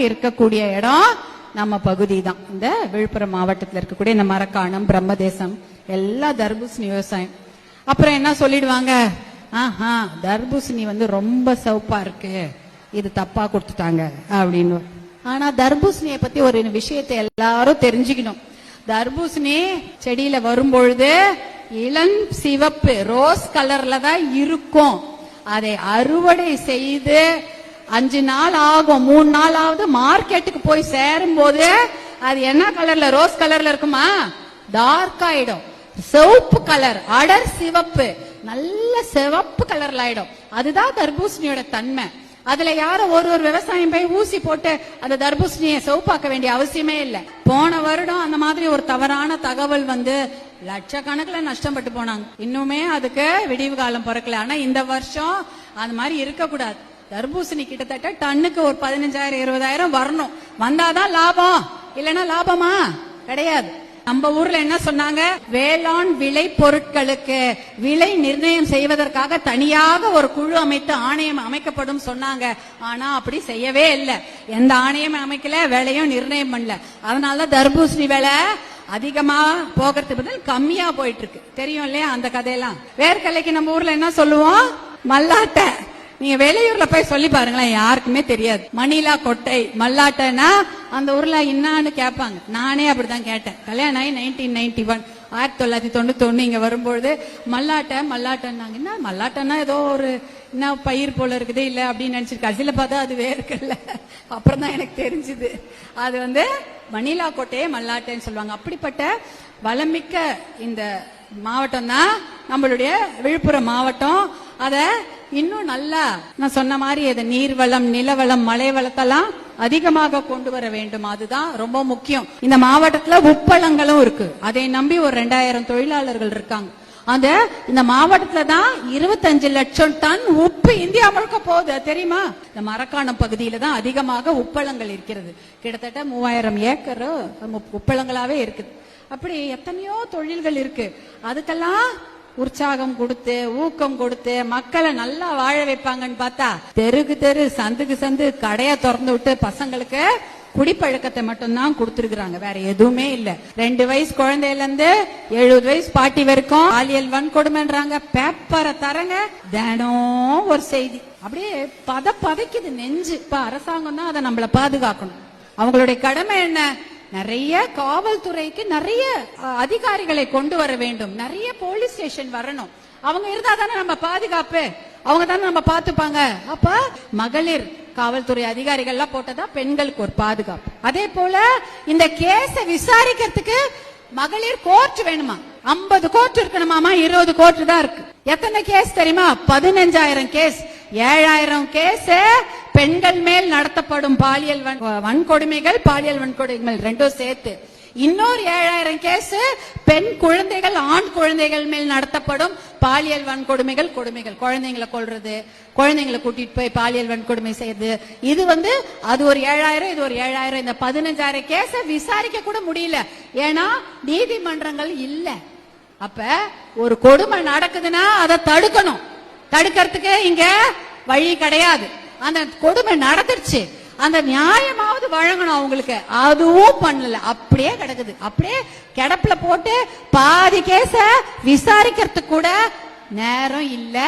இருக்கக்கூடிய இடம் நம்ம பகுதி தான். இந்த விழுப்புரம் மாவட்டத்தில் இருக்கக்கூடிய இந்த மரக்காணம், பிரம்மதேசம் எல்லாம் தர்பூசணி விவசாயம். அப்புறம் என்ன சொல்லிடுவாங்க, தர்பூசணி ரொம்ப சிவப்பா இருக்கு, இது தப்பா கொடுத்துட்டாங்க அப்படின்னு. ஆனா தர்பூசணியை பத்தி ஒரு விஷயத்தை எல்லாரும் தெரிஞ்சுக்கணும். தர்பூசணி செடியில வரும்பொழுது இளம் சிவப்பு ரோஸ் கலர்ல தான் இருக்கும். அதை அறுவடை செய்து 5 நாள் ஆகும், 3 நாள் ஆகுது. மார்க்கெட்டுக்கு போய் சேரும் போது அது என்ன கலர்ல, ரோஸ் கலர்ல இருக்குமா, டார்க் ஆயிடும். சிவப்பு கலர், அடர் சிவப்பு, நல்ல சிவப்பு கலர்ல ஆயிடும். அதுதான் தர்பூசணியோட தன்மை. அதுல யாரும் ஒரு விவசாயம் போய் ஊசி போட்டு அந்த தர்பூசணியை சிவப்பாக்க வேண்டிய அவசியமே இல்லை. போன வருடம் அந்த மாதிரி ஒரு தவறான தகவல் லட்சக்கணக்கில் நஷ்டப்பட்டு போனாங்க. இன்னுமே அதுக்கு விடிவு காலம் பிறக்கல. ஆனா இந்த வருஷம் அந்த மாதிரி இருக்கக்கூடாது. தர்பூசணி கிட்டத்தட்ட டன்னுக்கு ஒரு 15,000-20,000 வரணும். வந்தாதான் லாபம், இல்லைன்னா லாபமா கிடையாது. நம்ம ஊர்ல என்ன சொன்னாங்க, வேளாண் விளை பொருட்களுக்கு விலை நிர்ணயம் செய்வதற்காக தனியாக ஒரு குழு அமைத்து ஆணையம் அமைக்கப்படும் சொன்னாங்க. ஆனா அப்படி செய்யவே இல்லை. எந்த ஆணையம் அமைக்கல, விலையும் நிர்ணயம் பண்ணல. அதனாலதான் தர்பூசணி விலை அதிகமா போகிறதுக்கு பதில் கம்மியா போயிட்டு இருக்கு. தெரியும் இல்லையா அந்த கதையெல்லாம். வேர்க்கலைக்கு நம்ம ஊர்ல என்ன சொல்லுவோம், மல்லாட்டை. நீங்க வெளியூர்ல போய் சொல்லி பாருங்களேன், யாருக்குமே தெரியாது. மணிலா கொட்டை, மல்லாட்டைனா அந்த ஊர்ல என்னான்னு கேட்பாங்க. நானே அப்படிதான் கேட்டேன். கல்யாணம் ஆகி 1991 1991 இங்க வரும்பொழுது மல்லாட்டைன்னாங்க. என்ன மல்லாட்டைன்னா ஏதோ ஒரு என்ன பயிர் போல இருக்குது இல்ல அப்படின்னு நினைச்சிருக்கேன். கடைசியில பார்த்தா அது வேர்க்கல்ல. அப்புறம் தான் எனக்கு தெரிஞ்சுது அது மணிலா கொட்டையே மல்லாட்டைன்னு சொல்லுவாங்க. அப்படிப்பட்ட வளமிக்க இந்த மாவட்டம் தான் நம்மளுடைய விழுப்புரம் மாவட்டம். அத இன்னும் நல்லா நான் சொன்ன மாதிரி நீர்வளம், நிலவளம், மழை வளத்தெல்லாம் அதிகமாக கொண்டு வர வேண்டும். அதுதான் ரொம்ப முக்கியம். இந்த மாவட்டத்துல உப்பளங்களும் இருக்கு. அதை நம்பி ஒரு 2000 தொழிலாளர்கள் இருக்காங்க. இந்த மாவட்டத்துல தான் 25 லட்சம் டன் உப்பு இந்தியா முழுக்க போகுது, தெரியுமா? இந்த மரக்காணம் பகுதியில தான் அதிகமாக உப்பளங்கள் இருக்கிறது. கிட்டத்தட்ட 3000 ஏக்கர் உப்பளங்களாவே இருக்குது. அப்படி எத்தனையோ தொழில்கள் இருக்கு. அதுக்கெல்லாம் உற்சாகம் கொடுத்து ஊக்கம் கொடுத்து மக்களை நல்லா வாழ வைப்பாங்கன்னு பார்த்தா தெருக்கு தெரு, சந்துக்கு சந்து கடையை திறந்து விட்டு பசங்களுக்கு குடிப்பழக்கத்தை மட்டும்தான் கொடுத்துருக்காங்க. வேற எதுவுமே இல்ல. 2 வயசு குழந்தையில இருந்து 70 வயசு பாட்டி வரைக்கும் பாலியல் வன்கொடுமைன்றாங்க. பேப்பரை தரங்க, தினம் ஒரு செய்தி. அப்படியே பதைக்குது நெஞ்சு. இப்ப அரசாங்கம் தான் அதை நம்மள பாதுகாக்கணும். அவங்களுடைய கடமை என்ன, நிறைய காவல்துறைக்கு நிறைய அதிகாரிகளை கொண்டு வர வேண்டும். நிறைய போலீஸ் ஸ்டேஷன் வரணும். அவங்க இருந்தா தானே நம்ம பாதுகாப்பு, அவங்க தானே நம்ம பாத்துப்பாங்க. அப்ப மகளிர் காவல்துறை அதிகாரிகள் போட்டதா பெண்களுக்கு ஒரு பாதுகாப்பு. அதே போல இந்த கேஸ விசாரிக்கிறதுக்கு மகளிர் கோர்ட் வேணுமா? 50 கோர்ட் இருக்கணுமாமா, 20 கோர்ட் தான் இருக்கு. எத்தனை கேஸ் தெரியுமா? 15,000 கேஸ். 7,000 கேஸ் பெண்கள் மேல் நடத்தப்படும் பாலியல் வன்கொடுமைகள், பாலியல் வன்கொடுமைகள் ரெண்டும் சேர்த்து. இன்னொரு 7,000 கேஸ் பெண் குழந்தைகள், ஆண் குழந்தைகள் மேல் நடத்தப்படும் பாலியல் வன்கொடுமைகள், கொடுமைகள், குழந்தைங்களை கொல்றது, குழந்தைங்களை கூட்டிட்டு போய் பாலியல் வன்கொடுமை செய்யறது. இது அது ஒரு 7,000, இது ஒரு 7,000. இந்த 15,000 கேஸ விசாரிக்க கூட முடியல. ஏன்னா நீதிமன்றங்கள் இல்ல. அப்ப ஒரு கொடுமை நடக்குதுன்னா அதை தடுக்கணும். தடுக்கிறதுக்கு இங்க வழி கிடையாது. அந்த கொடுமை நடந்துருச்சு, அந்த நியாயமாவது வழங்கணும் அவங்களுக்கு. அதுவும் பண்ணல, அப்படியே கிடக்குது. அப்படியே கிடப்புல போட்டு பாதி கேஸ விசாரிக்கிறதுக்கு கூட நேரம் இல்ல.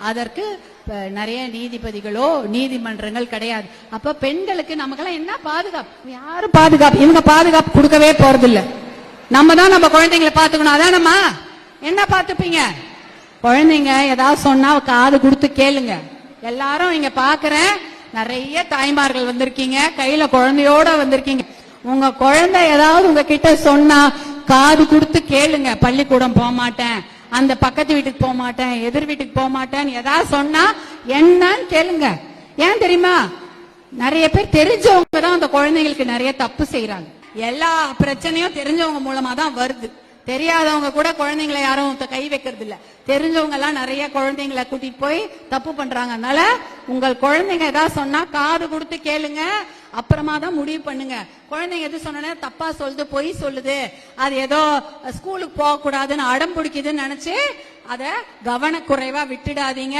அதற்கு நிறைய நீதிபதிகளோ நீதிமன்றங்கள் கிடையாது. அப்ப பெண்களுக்கு நமக்கெல்லாம் என்ன பாதுகாப்பு? யாரும் பாதுகாப்பு, இவங்க பாதுகாப்பு கொடுக்கவே போறது இல்ல. நம்ம தான் நம்ம குழந்தைங்களை பாத்துக்கணும். அதானம்மா, என்ன பாத்துப்பீங்க? குழந்தைங்க ஏதாவது சொன்னா காது கொடுத்து கேளுங்க. எல்லாரும் இங்க பாக்குறேன், நிறைய தாய்மார்கள் வந்திருக்கீங்க, கையில குழந்தையோட வந்திருக்கீங்க. உங்க குழந்தை ஏதாவது உங்ககிட்ட சொன்னா காது கொடுத்து கேளுங்க. பள்ளிக்கூடம் போக மாட்டேன், அந்த பக்கத்து வீட்டுக்கு போக மாட்டேன், எதிர் வீட்டுக்கு போக மாட்டேன், ஏதாவது சொன்னா என்னன்னு கேளுங்க. ஏன் தெரியுமா? நிறைய பேர் தெரிஞ்சவங்க தான் அந்த குழந்தைங்களுக்கு நிறைய தப்பு செய்யறாங்க. எல்லா பிரச்சனையும் தெரிஞ்சவங்க மூலமா தான் வருது. தெரியாதவங்க கூட குழந்தைங்களை யாரும் கை வைக்கிறது இல்ல. தெரிஞ்சவங்க எல்லாம் நிறைய குழந்தைங்களை கூட்டிட்டு போய் தப்பு பண்றாங்க. அதனால உங்கள் குழந்தைங்க ஏதாவது சொன்னா காது கொடுத்து கேளுங்க. அப்புறமா தான் முடிவு பண்ணுங்க. குழந்தைங்க எது சொன்னா தப்பா சொல்லுது, பொய் சொல்லுது, அது ஏதோ ஸ்கூலுக்கு போக கூடாதுன்னு அடம் பிடிக்குதுன்னு நினைச்சு அத கவனக்குறைவா விட்டுடாதீங்க.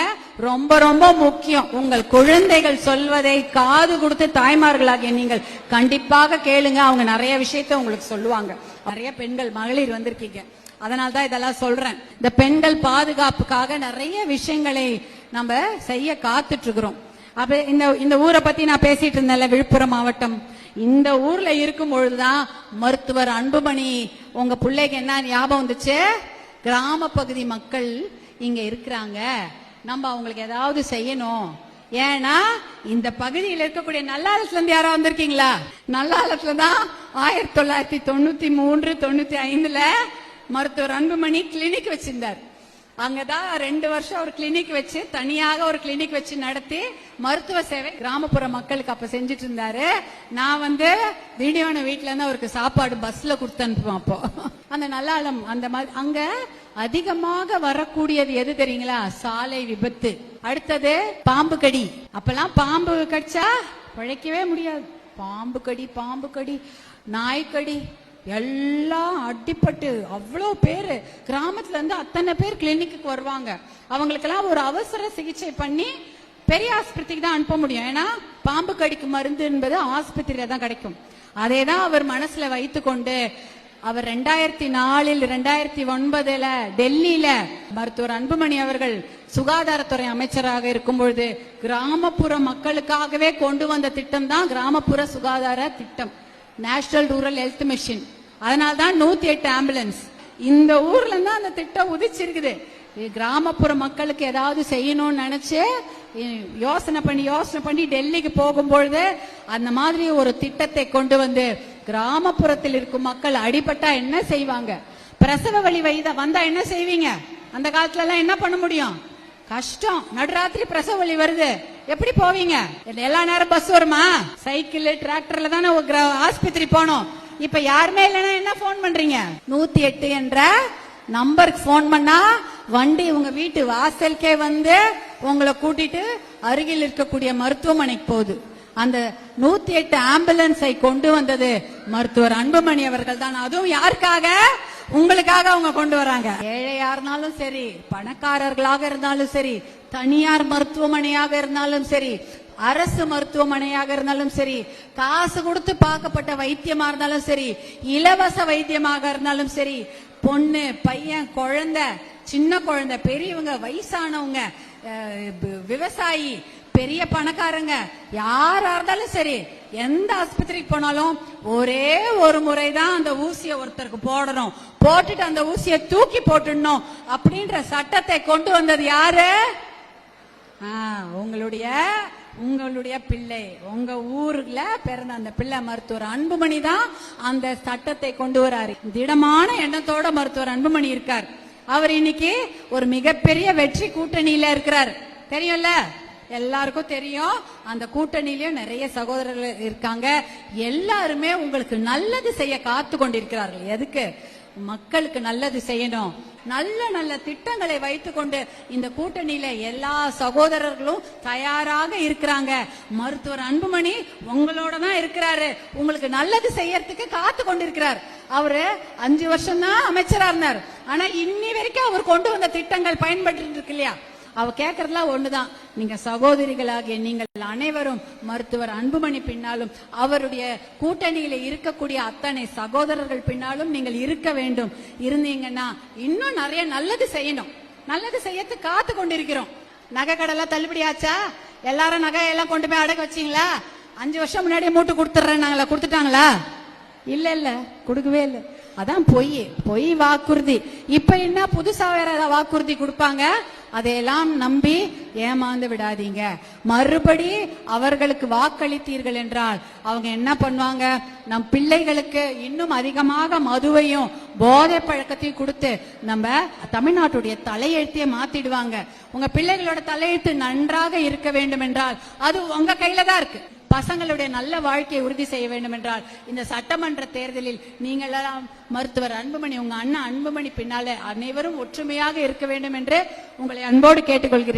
ரொம்ப ரொம்ப முக்கியம், உங்கள் குழந்தைகள் சொல்வதை காது கொடுத்து தாய்மார்களாகிய நீங்கள் கண்டிப்பாக கேளுங்க. அவங்க நிறைய விஷயத்த உங்களுக்கு சொல்லுவாங்க. நிறைய பெண்கள் மகளிர் வந்திருக்கீங்க, அதனால்தான் இதெல்லாம் சொல்றேன். இந்த பெண்கள் பாதுகாப்புக்காக நிறைய விஷயங்களை நம்ம செய்ய காத்துட்டு இருக்கிறோம். அப்ப இந்த ஊரை பத்தி நான் பேசிட்டு இருந்தேன்ல, விழுப்புரம் மாவட்டம். இந்த ஊர்ல இருக்கும் பொழுதுதான் மருத்துவர் அன்புமணி, உங்க பிள்ளைக்கு என்ன ஞாபகம் வந்துச்சு, கிராம பகுதி மக்கள் இங்க இருக்கிறாங்க, நம்ம அவங்களுக்கு ஏதாவது செய்யணும். ஏன்னா இந்த பகுதியில் இருக்கக்கூடிய நல்லாலத்துல இருந்து யாரோ வந்திருக்கீங்களா? நல்லாலத்துல தான் 1993 95 மருத்துவர் அன்புமணி கிளினிக் வச்சிருந்தார். அங்கதான் 2 வருஷம் ஒரு கிளினிக் வச்சு, தனியாக ஒரு கிளினிக் வச்சு நடத்தி மருத்துவ சேவை கிராமப்புற மக்களுக்கு அப்ப செஞ்சுட்டு இருந்தாரு. நான் வீடியோன வீட்டுல இருந்து அவருக்கு சாப்பாடு பஸ்ல கொடுத்து அனுப்புவோம். அப்போ அந்த நல்லாலம் அந்த மாதிரி அங்க அதிகமாக வரக்கூடியது எது தெரியுங்களா? சாலை விபத்து. அடுத்தது பாம்பு கடி. அப்பெல்லாம் பாம்பு கடிச்சா பிழைக்கவே முடியாது. பாம்பு கடி, நாய்க்கடி, எல்லாம் அடிப்பட்டு அவ்வளவு பேரு கிராமத்துல இருந்து அத்தனை பேர் கிளினிக்கு வருவாங்க. அவங்களுக்கெல்லாம் ஒரு அவசர சிகிச்சை பண்ணி பெரிய ஆஸ்பத்திரிக்கு தான் அனுப்ப முடியும். ஏன்னா பாம்பு கடிக்கு மருந்து என்பது ஆஸ்பத்திரியில தான் கிடைக்கும். அதேதான் அவர் மனசுல வைத்து கொண்டு அவர் 2004 2009 டெல்லியில மருத்துவர் அன்புமணி அவர்கள் சுகாதாரத்துறை அமைச்சராக இருக்கும் பொழுது கிராமப்புற மக்களுக்காகவே கொண்டு வந்த திட்டம் தான் கிராமப்புற சுகாதார திட்டம், நேஷனல் ரூரல் ஹெல்த் மிஷன். அதனால்தான் 108 ஆம்புலன்ஸ் இந்த ஊர்ல இருந்தா அந்த திட்டம் உதிச்சிருக்குது. கிராமப்புற மக்களுக்கு ஏதாவது செய்யணும்னு நினைச்சு யோசனை பண்ணி டெல்லிக்கு போகும்பொழுது அந்த மாதிரி ஒரு திட்டத்தை கொண்டு வந்து கிராமப்புறத்தில் இருக்கும் மக்கள் அடிபட்டா என்ன செய்வாங்க, பிரசவ வலி வந்தா என்ன செய்வீங்க? அந்த காலத்துல எல்லாம் என்ன பண்ண முடியும்? கஷ்டம். நடுராத்திரி பிரசவ வலி வருது, எப்படி போவீங்க? எல்லா நேரம் பஸ் வருமா? சைக்கிள் டிராக்டர்ல தானே ஆஸ்பத்திரி போனோம். இப்ப யாருமே இல்லைன்னா என்ன போன் பண்றீங்க? 108 என்ற நம்பருக்கு போன் பண்ணா வண்டி உங்க வீட்டு வாசலுக்கே வந்து உங்களை கூட்டிட்டு அருகில் இருக்கக்கூடிய மருத்துவமனைக்கு போகுது. அந்த 108 ஆம்புலன்ஸை கொண்டு வந்தது மருத்துவர் அன்புமணி அவர்கள் தான். அதுவும் யாருக்காக? உங்களுக்காக அவங்க கொண்டு வராங்க. ஏழையா இருந்தாலும் சரி, பணக்காரர்களாக இருந்தாலும் சரி, தனியார் மருத்துவமனையாக இருந்தாலும் சரி, அரசு மருத்துவமனையாக இருந்தாலும் சரி, காசு கொடுத்து பார்க்கப்பட்ட வைத்தியமா இருந்தாலும் சரி, இலவச வைத்தியமாக இருந்தாலும் சரி, பொண்ணு பையன் குழந்தை, சின்ன குழந்தை, பெரியவங்க, வயசானவங்க, விவசாயி, பெரிய பணக்காரங்க, யாரா இருந்தாலும் சரி, எந்த ஆஸ்பத்திரிக்கு போனாலும் ஒரே ஒரு முறைதான் அந்த ஊசியை ஒருத்தருக்கு போடணும், போட்டுட்டு அந்த ஊசியை தூக்கி போட்டுடணும் அப்படின்ற சட்டத்தை கொண்டு வந்தது யாரு? உங்களுடைய பிள்ளை, உங்க ஊர்ல பிறந்த அந்த பிள்ளை மருத்துவர் அன்புமணி தான் அந்த சட்டத்தை கொண்டு வராரு. திடமான எண்ணத்தோட மருத்துவர் அன்புமணி இருக்கார். அவர் இன்னைக்கு ஒரு மிகப்பெரிய வெற்றி கூட்டணியில இருக்கிறார். தெரியும்ல, எல்லாருக்கும் தெரியும். அந்த கூட்டணியிலயும் நிறைய சகோதரர்கள் இருக்காங்க. எல்லாருமே உங்களுக்கு நல்லது செய்ய காத்து கொண்டிருக்கிறார்கள். எதுக்கு? மக்களுக்கு நல்லது செய்யணும். நல்ல நல்ல திட்டங்களை வைத்துக் கொண்டு இந்த கூட்டணியில எல்லா சகோதரர்களும் தயாராக இருக்கிறாங்க. மருத்துவர் அன்புமணி உங்களோட தான் இருக்கிறாரு, உங்களுக்கு நல்லது செய்யறதுக்கு காத்து கொண்டிருக்கிறார். அவரு 5 வருஷம் தான் அமைச்சரா இருந்தார். ஆனா இன்னி வரைக்கும் அவர் கொண்டு வந்த திட்டங்கள் பயன்பட்டு இருக்கு இல்லையா? அவ கேட்கறதுலாம் ஒண்ணுதான், நீங்க சகோதரிகளாகிய நீங்கள் அனைவரும் மருத்துவர் அன்புமணி பின்னாலும் அவருடைய கூட்டணியில இருக்கக்கூடிய அத்தனை சகோதரர்கள் பின்னாலும் நீங்கள் இருக்க வேண்டும். இருந்தீங்கன்னா இன்னும் நிறைய நல்லது செய்யணும். நல்லது செய்யறதுக்கு காத்து கொண்டிருக்கிறோம். நகை கடலாம் தள்ளுபடி ஆச்சா? எல்லாரும் நகையெல்லாம் கொண்டு போய் அடகு வச்சீங்களா? 5 வருஷம் முன்னாடியே மூட்டு கொடுத்துட்றேன் கொடுத்துட்டாங்களா? இல்ல, கொடுக்கவே இல்லை. அதான் பொய் வாக்குறுதி. இப்ப என்ன புதுசா வேற வாக்குறுதி கொடுப்பாங்க, அதையெல்லாம் நம்பி ஏமாந்து விடாதீங்க. மறுபடி அவர்களுக்கு வாக்களித்தீர்கள் என்றால் அவங்க என்ன பண்ணுவாங்க, நம் பிள்ளைகளுக்கு இன்னும் அதிகமாக மதுவையும் போதை பழக்கத்தையும் கொடுத்து நம்ம தமிழ்நாட்டுடைய தலையெழுத்தையே மாத்திடுவாங்க. உங்க பிள்ளைகளோட தலையெழுத்து நன்றாக இருக்க வேண்டும் என்றால் அது உங்க கையில தான் இருக்கு. பசங்களுடைய நல்ல வாழ்க்கையை உறுதி செய்ய வேண்டும் என்றால் இந்த சட்டமன்ற தேர்தலில் நீங்கள் மருத்துவர் அன்புமணி, உங்க அண்ணா அன்புமணி பின்னாலே அனைவரும் ஒற்றுமையாக இருக்க வேண்டும் என்று உங்களை அன்போடு கேட்டுக்கொள்கிறேன்.